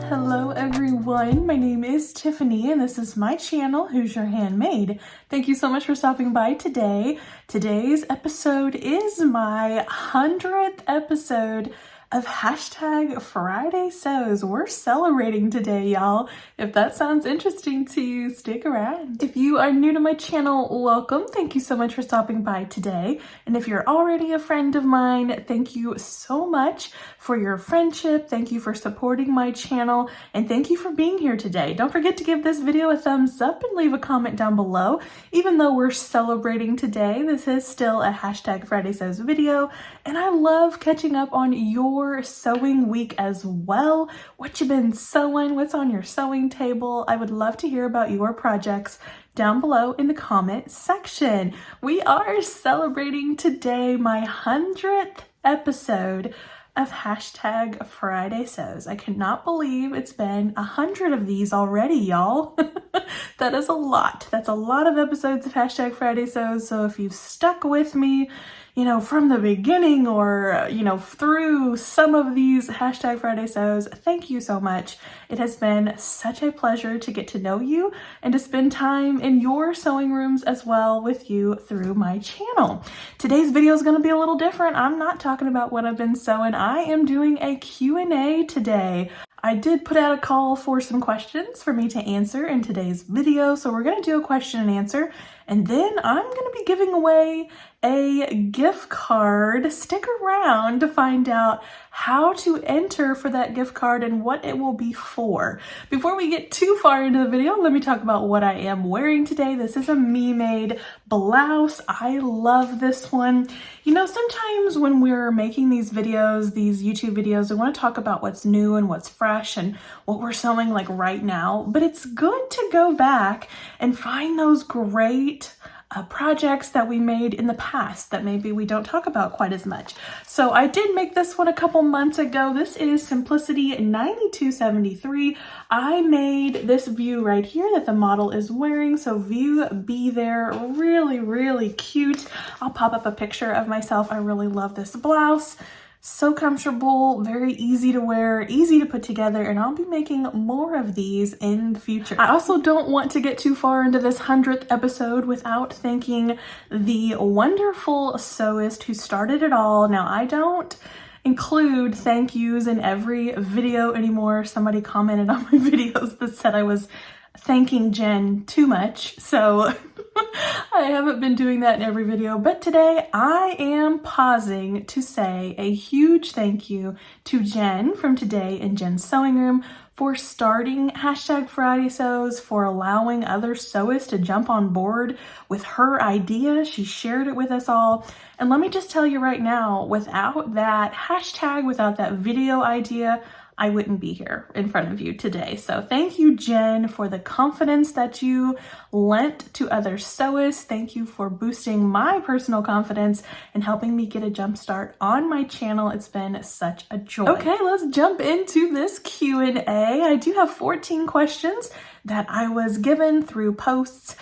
Hello everyone, my name is Tiffany and this is my channel, Who's Your Handmade. Thank you so much for stopping by today. Today's episode is my 100th episode of Hashtag Friday Sews. We're celebrating today, y'all. If that sounds interesting to you, stick around. If you are new to my channel, welcome. Thank you so much for stopping by today. And if you're already a friend of mine, thank you so much for your friendship. Thank you for supporting my channel. And thank you for being here today. Don't forget to give this video a thumbs up and leave a comment down below. Even though we're celebrating today, this is still a Hashtag Friday Sews video. And I love catching up on your sewing week as well. What you been sewing? What's on your sewing table? I would love to hear about your projects down below in the comment section. We are celebrating today my 100th episode of Hashtag Friday Sews. I cannot believe it's been 100 of these already, y'all. That is a lot. That's a lot of episodes of Hashtag Friday Sews. So if you've stuck with me, from the beginning or, through some of these Hashtag Friday Sews, thank you so much. It has been such a pleasure to get to know you and to spend time in your sewing rooms as well with you through my channel. Today's video is going to be a little different. I'm not talking about what I've been sewing. I am doing a Q&A today. I did put out a call for some questions for me to answer in today's video, so we're going to do a question and answer, and then I'm going to be giving away a gift card. Stick around to find out how to enter for that gift card and what it will be for. Before we get too far into the video, let me talk about what I am wearing today. This is a me-made blouse. I love this one. Sometimes when we're making these videos, these YouTube videos, we want to talk about what's new and what's fresh and what we're sewing like right now, but it's good to go back and find those great projects that we made in the past that maybe we don't talk about quite as much. So I did make this one a couple months ago. This is Simplicity 9273. I made this view right here that the model is wearing. So view B there, really, really cute. I'll pop up a picture of myself. I really love this blouse. So comfortable, very easy to wear, easy to put together, and I'll be making more of these in the future. I also don't want to get too far into this 100th episode without thanking the wonderful sewist who started it all. Now, I don't include thank yous in every video anymore. Somebody commented on my videos that said I was thanking Jen too much, so I haven't been doing that in every video, but today I am pausing to say a huge thank you to Jen from Today in Jen's Sewing Room for starting Hashtag Friday Sews, for allowing other sewists to jump on board with her idea. She shared it with us all. And let me just tell you right now, without that hashtag, without that video idea, I wouldn't be here in front of you today. So thank you, Jen, for the confidence that you lent to other sewists. Thank you for boosting my personal confidence and helping me get a jump start on my channel. It's been such a joy. Okay, let's jump into this Q&A. I do have 14 questions that I was given through posts.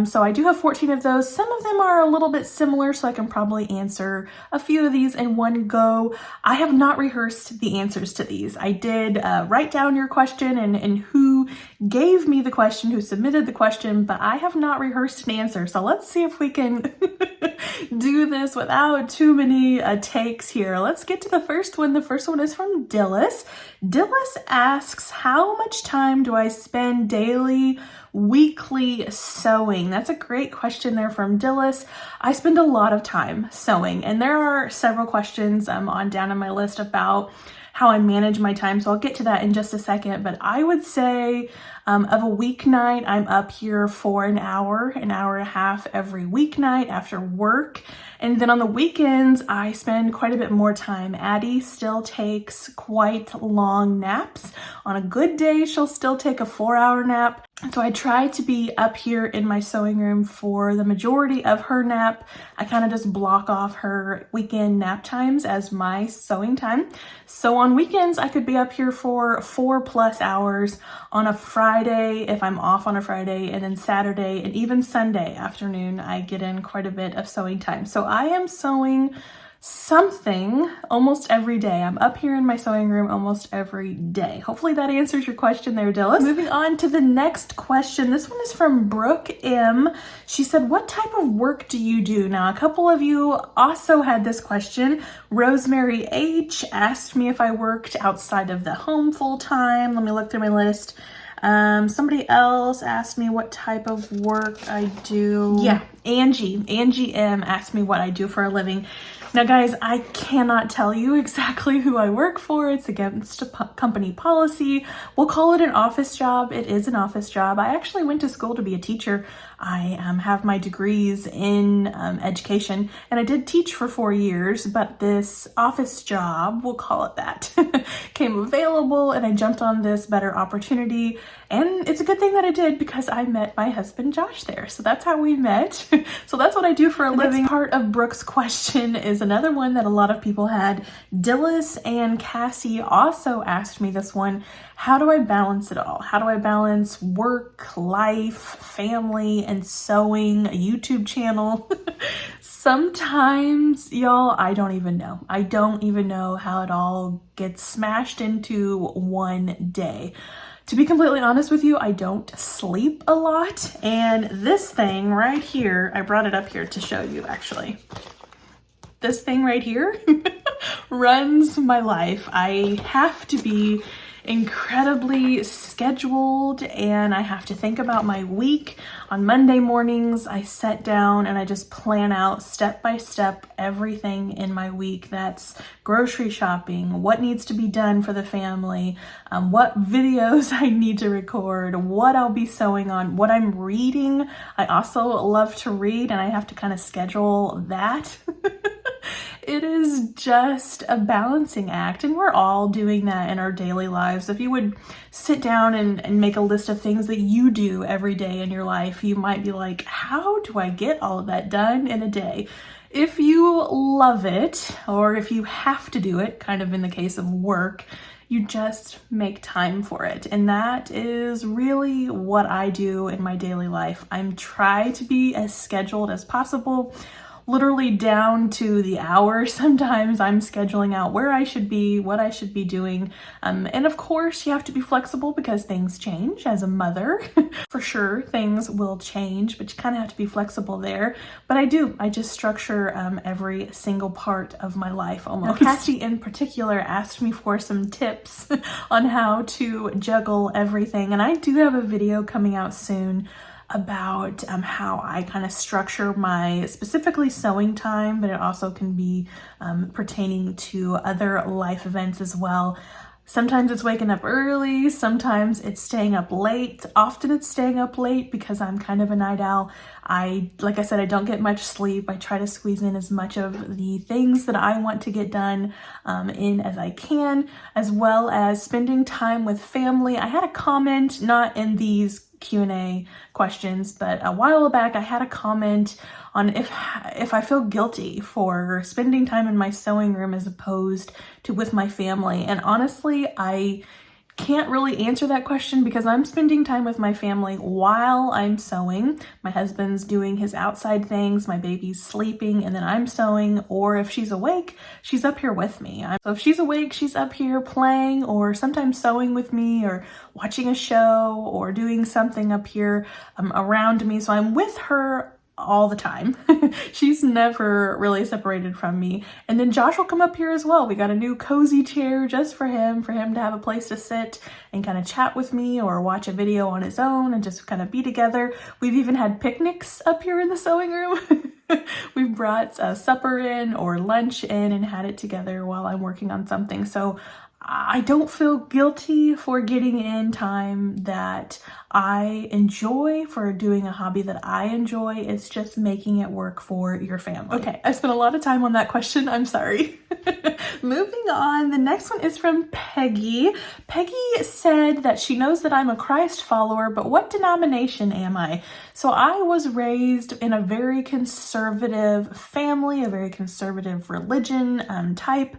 So I do have 14 of those. Some of them are a little bit similar, so I can probably answer a few of these in one go. I have not rehearsed the answers to these. I did write down your question and who gave me the question, who submitted the question, but I have not rehearsed an answer. So let's see if we can do this without too many takes here. Let's get to the first one. The first one is from Dillis. Dillis asks, how much time do I spend daily, weekly sewing? That's a great question there from Dillis. I spend a lot of time sewing, and there are several questions on down on my list about how I manage my time, so I'll get to that in just a second, but I would say of a weeknight, I'm up here for an hour and a half every weeknight after work. And then on the weekends, I spend quite a bit more time. Addie still takes quite long naps. On a good day, she'll still take a 4-hour nap. So I try to be up here in my sewing room for the majority of her nap. I kind of just block off her weekend nap times as my sewing time. So on weekends, I could be up here for 4+ hours. On a Friday, if I'm off on a Friday, and then Saturday and even Sunday afternoon, I get in quite a bit of sewing time. So I am sewing something almost every day. I'm up here in my sewing room almost every day. Hopefully that answers your question there, Dillis. Moving on to the next question. This one is from Brooke M. She said, what type of work do you do? Now, a couple of you also had this question. Rosemary H asked me if I worked outside of the home full time. Let me look through my list. Somebody else asked me what type of work I do. Yeah, Angie M asked me what I do for a living. Now guys, I cannot tell you exactly who I work for. It's against company policy. We'll call it an office job. It is an office job. I actually went to school to be a teacher. I have my degrees in education, and I did teach for 4 years, but this office job, we'll call it that, came available, and I jumped on this better opportunity. And it's a good thing that I did, because I met my husband Josh there. So that's how we met. So that's what I do for a living. Next part of Brooke's question is another one that a lot of people had. Dillis and Cassie also asked me this one. How do I balance it all? How do I balance work, life, family, and sewing, a YouTube channel? Sometimes, y'all, I don't even know. I don't even know how it all gets smashed into one day. To be completely honest with you, I don't sleep a lot. And this thing right here, I brought it up here to show you actually. This thing right here runs my life. I have to be incredibly scheduled, and I have to think about my week. On Monday mornings, I sit down and I just plan out step by step everything in my week. That's grocery shopping, what needs to be done for the family, what videos I need to record, what I'll be sewing on, what I'm reading. I also love to read, and I have to kind of schedule that. It is just a balancing act, and we're all doing that in our daily lives. If you would sit down and make a list of things that you do every day in your life, you might be like, how do I get all of that done in a day? If you love it, or if you have to do it, kind of in the case of work, you just make time for it. And that is really what I do in my daily life. I'm trying to be as scheduled as possible, literally down to the hour. Sometimes I'm scheduling out where I should be, what I should be doing. And of course, you have to be flexible because things change as a mother. For sure, things will change, but you kind of have to be flexible there. But I just structure every single part of my life almost. Now, Cassie in particular asked me for some tips on how to juggle everything. And I do have a video coming out soon about how I kind of structure my specifically sewing time, but it also can be pertaining to other life events as well. Sometimes it's waking up early, sometimes it's staying up late. Often it's staying up late because I'm kind of a night owl. Like I said, I don't get much sleep. I try to squeeze in as much of the things that I want to get done in as I can, as well as spending time with family. I had a comment, not in these Q&A questions, but a while back I had a comment on if I feel guilty for spending time in my sewing room as opposed to with my family. And honestly, I can't really answer that question because I'm spending time with my family while I'm sewing. My husband's doing his outside things, my baby's sleeping, and then I'm sewing. Or if she's awake, she's up here with me. So if she's awake, she's up here playing or sometimes sewing with me or watching a show or doing something up here around me. So I'm with her all the time. She's never really separated from me. And then Josh will come up here as well. We got a new cozy chair just for him to have a place to sit and kind of chat with me or watch a video on his own and just kind of be together. We've even had picnics up here in the sewing room. We've brought supper in or lunch in and had it together while I'm working on something. So I don't feel guilty for getting in time that I enjoy, for doing a hobby that I enjoy. It's just making it work for your family. Okay, I spent a lot of time on that question. I'm sorry. Moving on, the next one is from Peggy. Peggy said that she knows that I'm a Christ follower, but what denomination am I? So I was raised in a very conservative family, a very conservative religion type.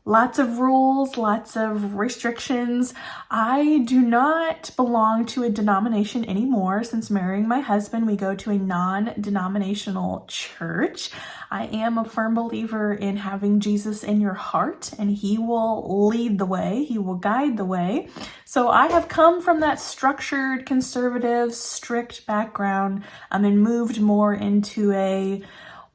lots of rules, lots of restrictions. I do not belong to a denomination anymore. Since marrying my husband, we go to a non-denominational church. I am a firm believer in having Jesus in your heart, and he will lead the way, he will guide the way. So I have come from that structured, conservative, strict background and moved more into a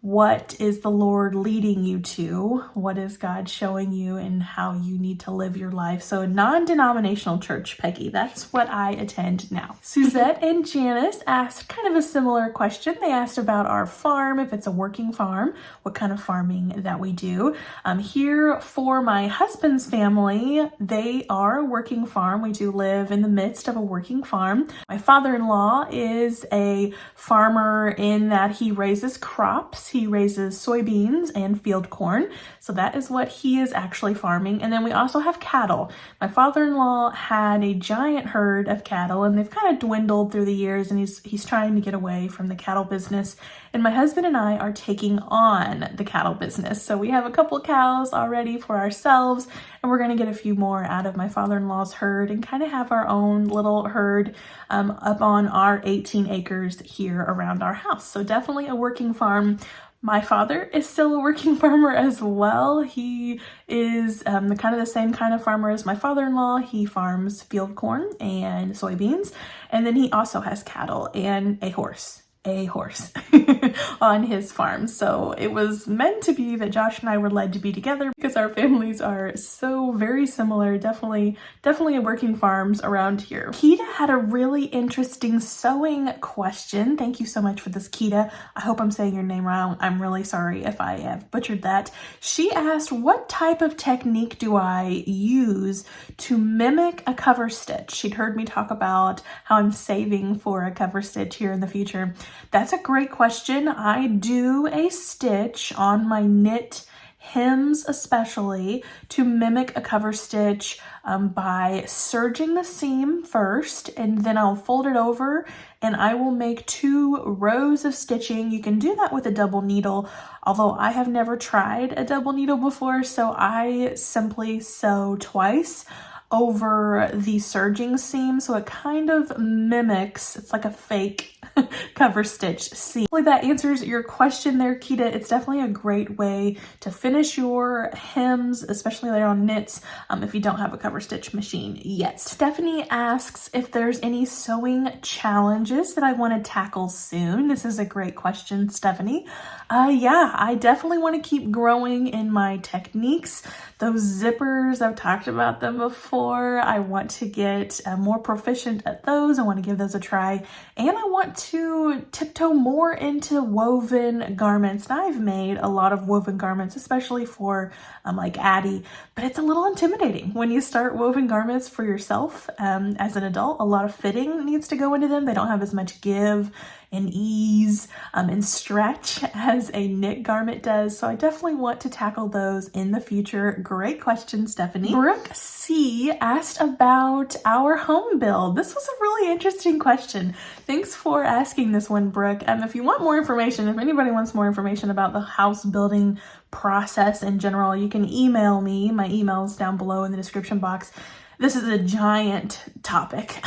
what is the Lord leading you to? What is God showing you and how you need to live your life? So a non-denominational church, Peggy, that's what I attend now. Suzette and Janice asked kind of a similar question. They asked about our farm, if it's a working farm, what kind of farming that we do. Here for my husband's family, they are a working farm. We do live in the midst of a working farm. My father-in-law is a farmer in that he raises crops. He raises soybeans and field corn. So that is what he is actually farming. And then we also have cattle. My father-in-law had a giant herd of cattle, and they've kind of dwindled through the years, and he's trying to get away from the cattle business. And my husband and I are taking on the cattle business. So we have a couple of cows already for ourselves, and we're going to get a few more out of my father-in-law's herd and kind of have our own little herd up on our 18 acres here around our house. So definitely a working farm. My father is still a working farmer as well. He is the same kind of farmer as my father-in-law. He farms field corn and soybeans, and then he also has cattle and a horse on his farm. So it was meant to be that Josh and I were led to be together because our families are so very similar. Definitely working farms around here. Kita had a really interesting sewing question. Thank you so much for this, Kita. I hope I'm saying your name wrong. I'm really sorry if I have butchered that. She asked, what type of technique do I use to mimic a cover stitch? She'd heard me talk about how I'm saving for a cover stitch here in the future. That's a great question. I do a stitch on my knit hems especially to mimic a cover stitch by serging the seam first, and then I'll fold it over and I will make 2 rows of stitching. You can do that with a double needle, although I have never tried a double needle before, so I simply sew twice over the serging seam, so it kind of mimics, it's like a fake cover stitch seam. Hopefully that answers your question there, Kita. It's definitely a great way to finish your hems, especially there on knits, if you don't have a cover stitch machine yet. Stephanie asks if there's any sewing challenges that I want to tackle soon. This is a great question, Stephanie. Yeah, I definitely want to keep growing in my techniques. Those zippers, I've talked about them before. I want to get more proficient at those. I want to give those a try. And I want to tiptoe more into woven garments. Now, I've made a lot of woven garments, especially for like Addie, but it's a little intimidating when you start woven garments for yourself as an adult. A lot of fitting needs to go into them. They don't have as much give and ease and stretch as a knit garment does. So I definitely want to tackle those in the future. Great question, Stephanie. Brooke C asked about our home build. This was a really interesting question. Thanks for asking this one, Brooke. If you want more information, if anybody wants more information about the house building process in general, you can email me. My email is down below in the description box. This is a giant topic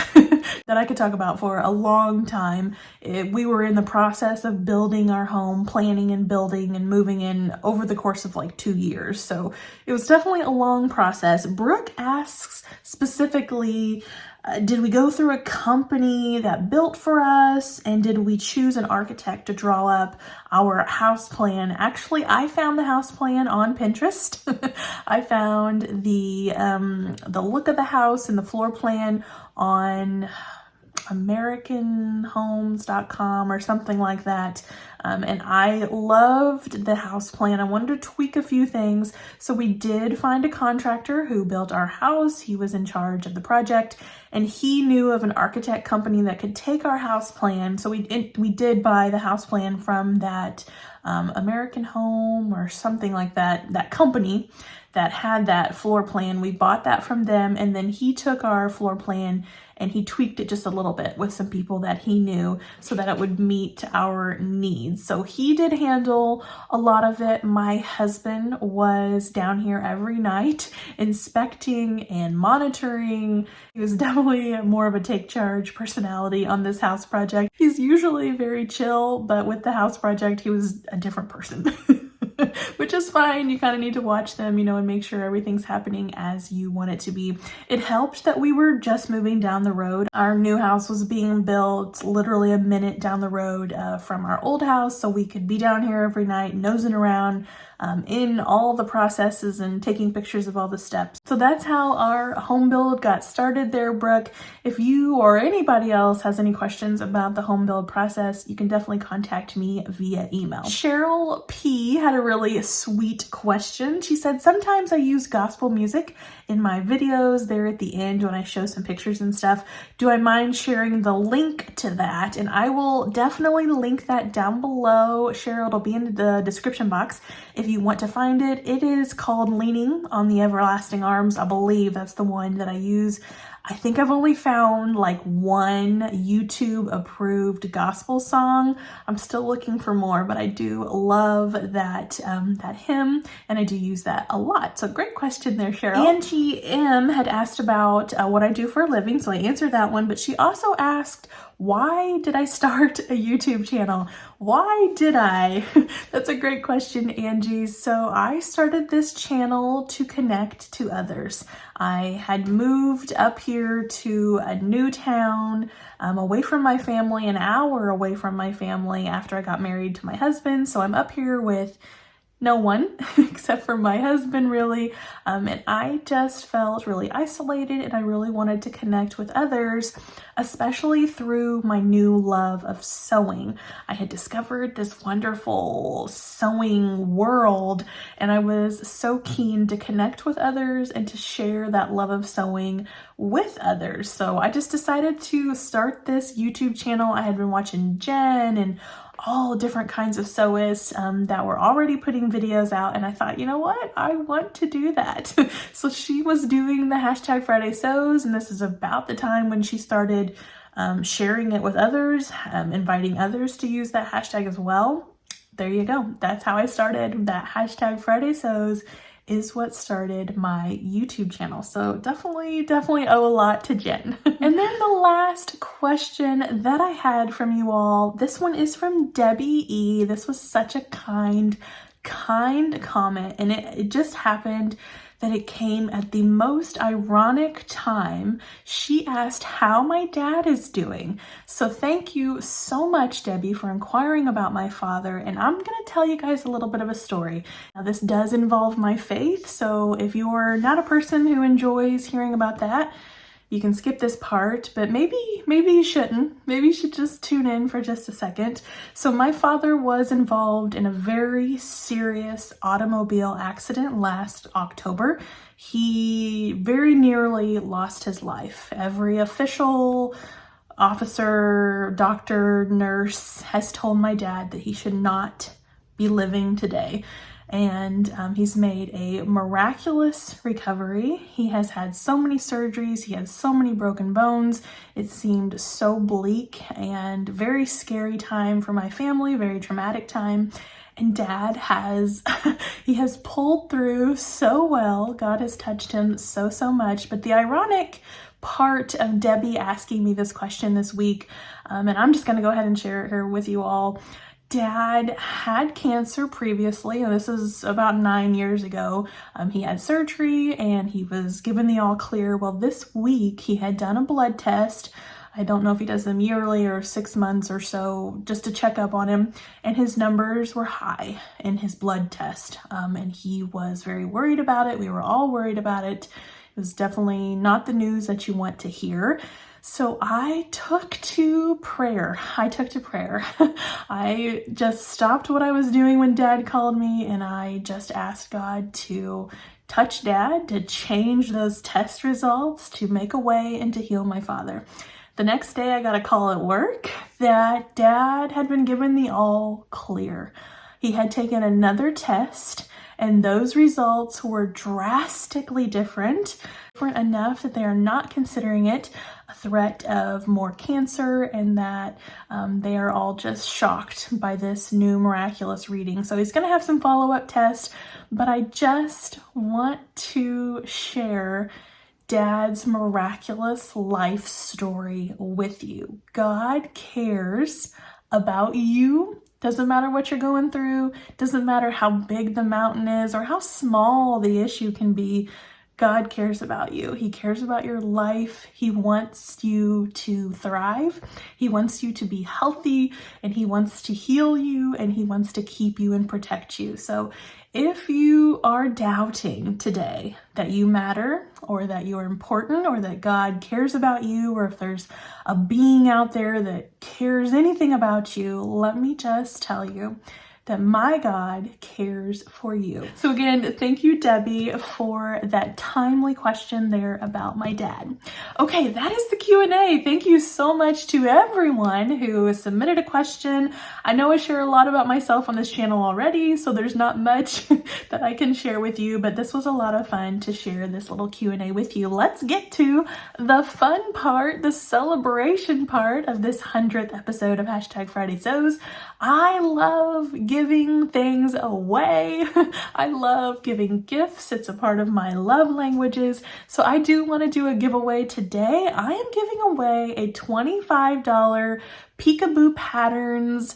that I could talk about for a long time. We were in the process of building our home, planning and building and moving in over the course of like 2 years. So it was definitely a long process. Brooke asks specifically, did we go through a company that built for us, and did we choose an architect to draw up our house plan? Actually, I found the house plan on Pinterest. I found the look of the house and the floor plan on americanhomes.com or something like that. And I loved the house plan. I wanted to tweak a few things. So we did find a contractor who built our house. He was in charge of the project, and he knew of an architect company that could take our house plan. So we did buy the house plan from that American Home or something like that company that had that floor plan. We bought that from them, and then he took our floor plan and he tweaked it just a little bit with some people that he knew so that it would meet our needs. So he did handle a lot of it. My husband was down here every night inspecting and monitoring. He was definitely more of a take charge personality on this house project. He's usually very chill, but with the house project, he was a different person. Which is fine. You kind of need to watch them, and make sure everything's happening as you want it to be. It helped that we were just moving down the road. Our new house was being built literally a minute down the road from our old house, so we could be down here every night nosing around in all the processes and taking pictures of all the steps. So that's how our home build got started there, Brooke. If you or anybody else has any questions about the home build process, you can definitely contact me via email. Cheryl P had a really sweet question. She said, sometimes I use gospel music in my videos there at the end when I show some pictures and stuff. Do I mind sharing the link to that? And I will definitely link that down below. Cheryl, it'll be in the description box if you want to find it. It is called Leaning on the Everlasting Arms. I believe that's the one that I use. I think I've only found like one YouTube approved gospel song. I'm still looking for more, but I do love that hymn, and I do use that a lot. So great question there, Cheryl. Angie M had asked about what I do for a living, so I answered that one, but she also asked, why did I start a YouTube channel? Why did I? That's a great question, Angie. So I started this channel to connect to others. I had moved up here to a new town, away from my family, an hour away from my family after I got married to my husband. So I'm up here with no one except for my husband, really. And I just felt really isolated, and I really wanted to connect with others, especially through my new love of sewing. I had discovered this wonderful sewing world, and I was so keen to connect with others and to share that love of sewing with others. So I just decided to start this YouTube channel. I had been watching Jen and all different kinds of sewists that were already putting videos out, and I thought, you know what, I want to do that. So she was doing the hashtag Friday Sews, and this is about the time when she started sharing it with others, inviting others to use that hashtag as well. There you go. That's how I started. That hashtag Friday Sews is what started my YouTube channel. So definitely owe a lot to Jen. And then the last question that I had from you all, this one is from Debbie E. This was such a kind comment, and it just happened that it came at the most ironic time. She asked how my dad is doing. So thank you so much, Debbie, for inquiring about my father. And I'm going to tell you guys a little bit of a story. Now, this does involve my faith, so if you're not a person who enjoys hearing about that, you can skip this part, but maybe you shouldn't. Maybe you should just tune in for just a second. So my father was involved in a very serious automobile accident last October. He very nearly lost his life. Every official, officer, doctor, nurse has told my dad that he should not be living today. And he's made a miraculous recovery. He has had so many surgeries. He had so many broken bones. It seemed so bleak and very scary time for my family, very traumatic time. And Dad has, he has pulled through so well. God has touched him so much. But the ironic part of Debbie asking me this question this week, and I'm just going to go ahead and share it here with you all. Dad had cancer previously, and this is about 9 years ago. He had surgery and he was given the all clear. Well, this week he had done a blood test. I don't know if he does them yearly or 6 months or so, just to check up on him. And his numbers were high in his blood test. And he was very worried about it. We were all worried about it. It was definitely not the news that you want to hear. So I took to prayer. I just stopped what I was doing when Dad called me, and I just asked God to touch Dad, to change those test results, to make a way, and to heal my father. The next day I got a call at work that Dad had been given the all clear. he had taken another test, and those results were drastically different enough that they are not considering it a threat of more cancer, and that they are all just shocked by this new miraculous reading. So he's going to have some follow-up tests, but I just want to share Dad's miraculous life story with you. God cares about you. Doesn't matter what you're going through, doesn't matter how big the mountain is or how small the issue can be. God cares about you. He cares about your life. He wants you to thrive. He wants you to be healthy, and he wants to heal you, and he wants to keep you and protect you. So if you are doubting today that you matter, or that you're important, or that God cares about you, or if there's a being out there that cares anything about you, let me just tell you that my God cares for you. So again, thank you, Debbie, for that timely question there about my dad. Okay, that is the Q&A. Thank you so much to everyone who submitted a question. I know I share a lot about myself on this channel already, so there's not much that I can share with you, but this was a lot of fun to share this little Q&A with you. Let's get to the fun part, the celebration part of this 100th episode of Friday Sews. I love giving things away. I love giving gifts. It's a part of my love languages. So I do want to do a giveaway today. I am giving away a $25 Peekaboo Patterns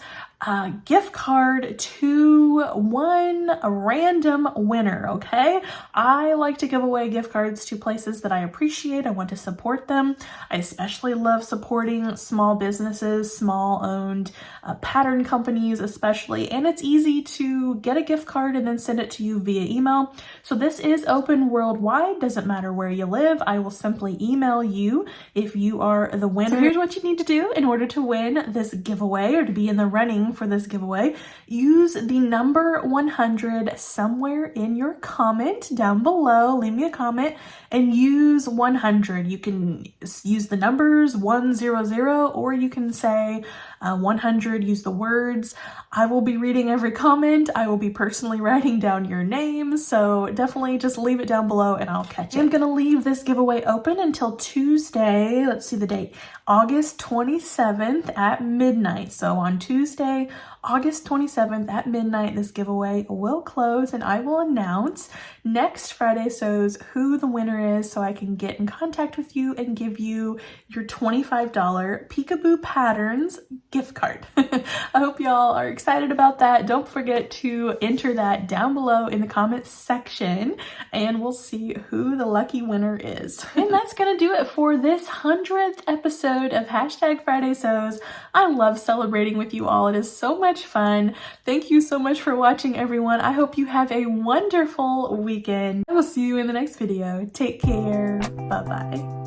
gift card to one random winner, okay? I like to give away gift cards to places that I appreciate. I want to support them. I especially love supporting small businesses, small owned pattern companies especially, and it's easy to get a gift card and then send it to you via email. So this is open worldwide, doesn't matter where you live. I will simply email you if you are the winner. So here's what you need to do in order to win this giveaway, or to be in the running for this giveaway. Use the number 100 somewhere in your comment down below. Leave me a comment and use 100. You can use the numbers 100, or you can say 100, use the words. I will be reading every comment. I will be personally writing down your name. So definitely just leave it down below and I'll catch it. I'm going to leave this giveaway open until Tuesday. Let's see the date. August 27th at midnight. So on Tuesday, August 27th at midnight, this giveaway will close, and I will announce next Friday Sews who the winner is, so I can get in contact with you and give you your $25 Peekaboo Patterns gift card. I hope y'all are excited about that. Don't forget to enter that down below in the comments section, and we'll see who the lucky winner is. And that's gonna do it for this 100th episode of Friday Sews. I love celebrating with you all. It is so much fun. Thank you so much for watching, everyone. I hope you have a wonderful weekend. I will see you in the next video. Take care. Bye-bye.